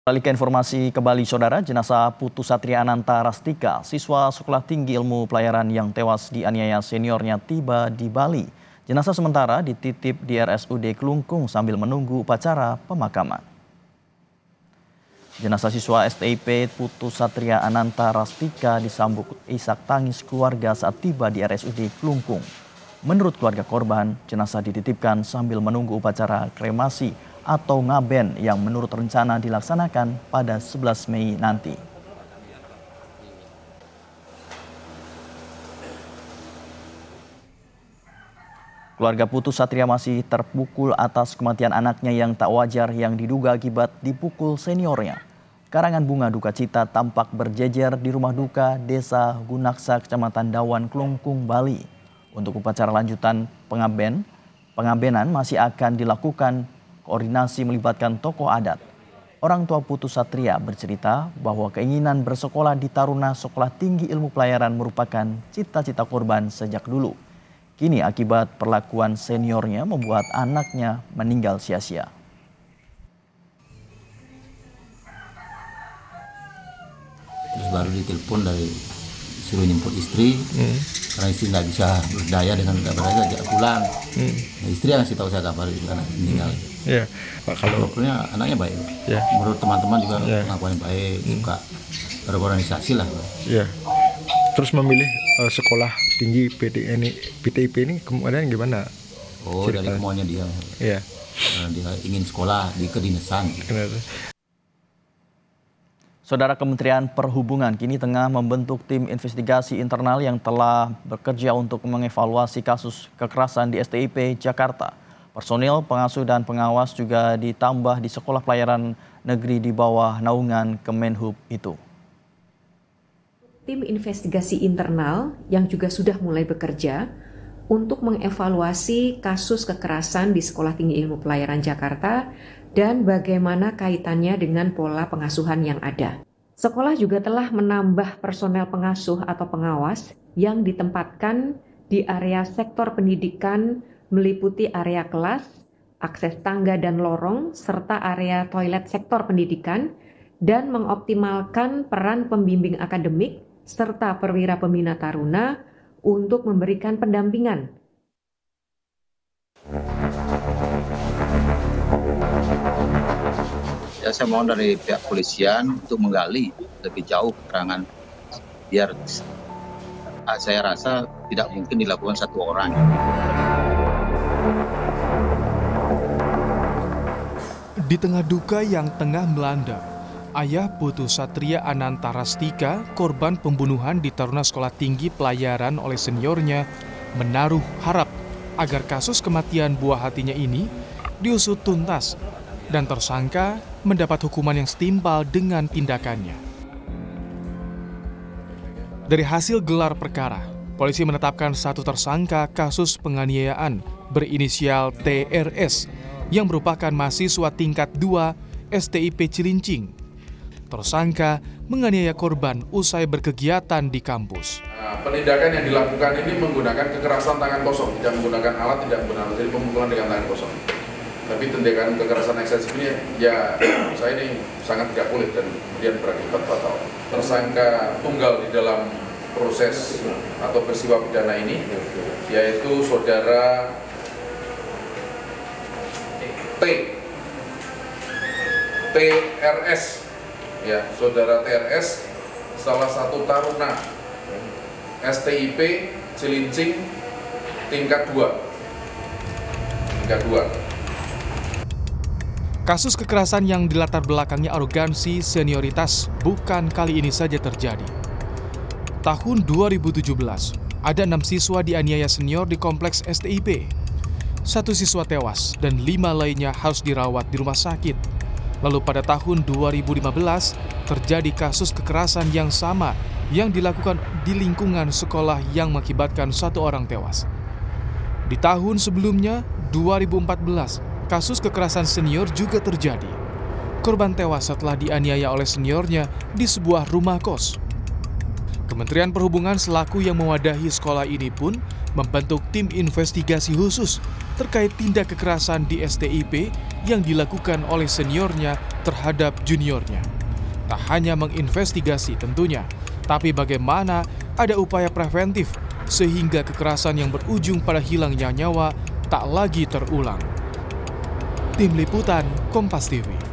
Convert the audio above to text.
Beralih ke informasi kembali saudara, jenazah Putu Satria Ananta Rastika, siswa Sekolah Tinggi Ilmu Pelayaran yang tewas dianiaya seniornya tiba di Bali. Jenazah sementara dititip di RSUD Kelungkung sambil menunggu upacara pemakaman. Jenazah siswa STIP Putu Satria Ananta Rastika disambut isak tangis keluarga saat tiba di RSUD Kelungkung. Menurut keluarga korban, jenazah dititipkan sambil menunggu upacara kremasi atau ngaben yang menurut rencana dilaksanakan pada 11 Mei nanti. Keluarga Putu Satria masih terpukul atas kematian anaknya yang tak wajar yang diduga akibat dipukul seniornya. Karangan bunga duka cita tampak berjejer di rumah duka Desa Gunaksa, Kecamatan Dawan, Kelungkung, Bali. Untuk upacara lanjutan pengabenan masih akan dilakukan. Koordinasi melibatkan tokoh adat. Orang tua Putu Satria bercerita bahwa keinginan bersekolah di Taruna Sekolah Tinggi Ilmu Pelayaran merupakan cita-cita korban sejak dulu. Kini akibat perlakuan seniornya membuat anaknya meninggal sia-sia. Terus baru ditelepon dari suruh jemput istri, karena istri nggak bisa berdaya dengan kabarnya ajak pulang. Nah, istri yang ngasih tahu saya kabar itu anak meninggal. Ya, Pak, kalau pokoknya anaknya baik. Ya. Menurut teman-teman juga pengakuannya baik, suka berorganisasi lah. Ya. Terus memilih sekolah tinggi PTIP ini kemudian gimana? Oh, dari kemauannya dia. Ya. Dia ingin sekolah di kedinasan. Saudara, Kementerian Perhubungan kini tengah membentuk tim investigasi internal yang telah bekerja untuk mengevaluasi kasus kekerasan di STIP Jakarta. Personil pengasuh dan pengawas juga ditambah di sekolah pelayaran negeri di bawah naungan Kemenhub itu. Tim investigasi internal yang juga sudah mulai bekerja untuk mengevaluasi kasus kekerasan di Sekolah Tinggi Ilmu Pelayaran Jakarta dan bagaimana kaitannya dengan pola pengasuhan yang ada. Sekolah juga telah menambah personel pengasuh atau pengawas yang ditempatkan di area sektor pendidikan meliputi area kelas, akses tangga dan lorong, serta area toilet sektor pendidikan, dan mengoptimalkan peran pembimbing akademik serta perwira pembina taruna untuk memberikan pendampingan. Ya, saya mohon dari pihak polisian untuk menggali lebih jauh keterangan, biar saya rasa tidak mungkin dilakukan satu orang. Di tengah duka yang tengah melanda, ayah Putu Satria Ananta Rastika, korban pembunuhan di Taruna Sekolah Tinggi Pelayaran oleh seniornya, menaruh harap agar kasus kematian buah hatinya ini diusut tuntas dan tersangka mendapat hukuman yang setimpal dengan tindakannya. Dari hasil gelar perkara, polisi menetapkan satu tersangka kasus penganiayaan berinisial TRS yang merupakan mahasiswa tingkat 2 STIP Cilincing. Tersangka menganiaya korban usai berkegiatan di kampus. Penindakan yang dilakukan ini menggunakan kekerasan tangan kosong, tidak menggunakan alat, tidak menggunakan, jadi pemukulan dengan tangan kosong. Tapi tindakan kekerasan eksesif ini ya saya ini sangat tidak boleh dan kemudian berakibat fatal. Tersangka tunggal di dalam proses atau peristiwa pidana ini yaitu saudara TRS, ya, saudara TRS, salah satu taruna STIP Cilincing tingkat 2. Kasus kekerasan yang dilatar belakangi arogansi senioritas bukan kali ini saja terjadi. Tahun 2017, ada 6 siswa dianiaya senior di kompleks STIP. 1 siswa tewas dan 5 lainnya harus dirawat di rumah sakit. Lalu pada tahun 2015, terjadi kasus kekerasan yang sama yang dilakukan di lingkungan sekolah yang mengakibatkan 1 orang tewas. Di tahun sebelumnya, 2014, kasus kekerasan senior juga terjadi. Korban tewas setelah dianiaya oleh seniornya di sebuah rumah kos. Kementerian Perhubungan selaku yang mewadahi sekolah ini pun membentuk tim investigasi khusus terkait tindak kekerasan di STIP yang dilakukan oleh seniornya terhadap juniornya. Tak hanya menginvestigasi tentunya, tapi bagaimana ada upaya preventif sehingga kekerasan yang berujung pada hilangnya nyawa tak lagi terulang. Tim Liputan Kompas TV.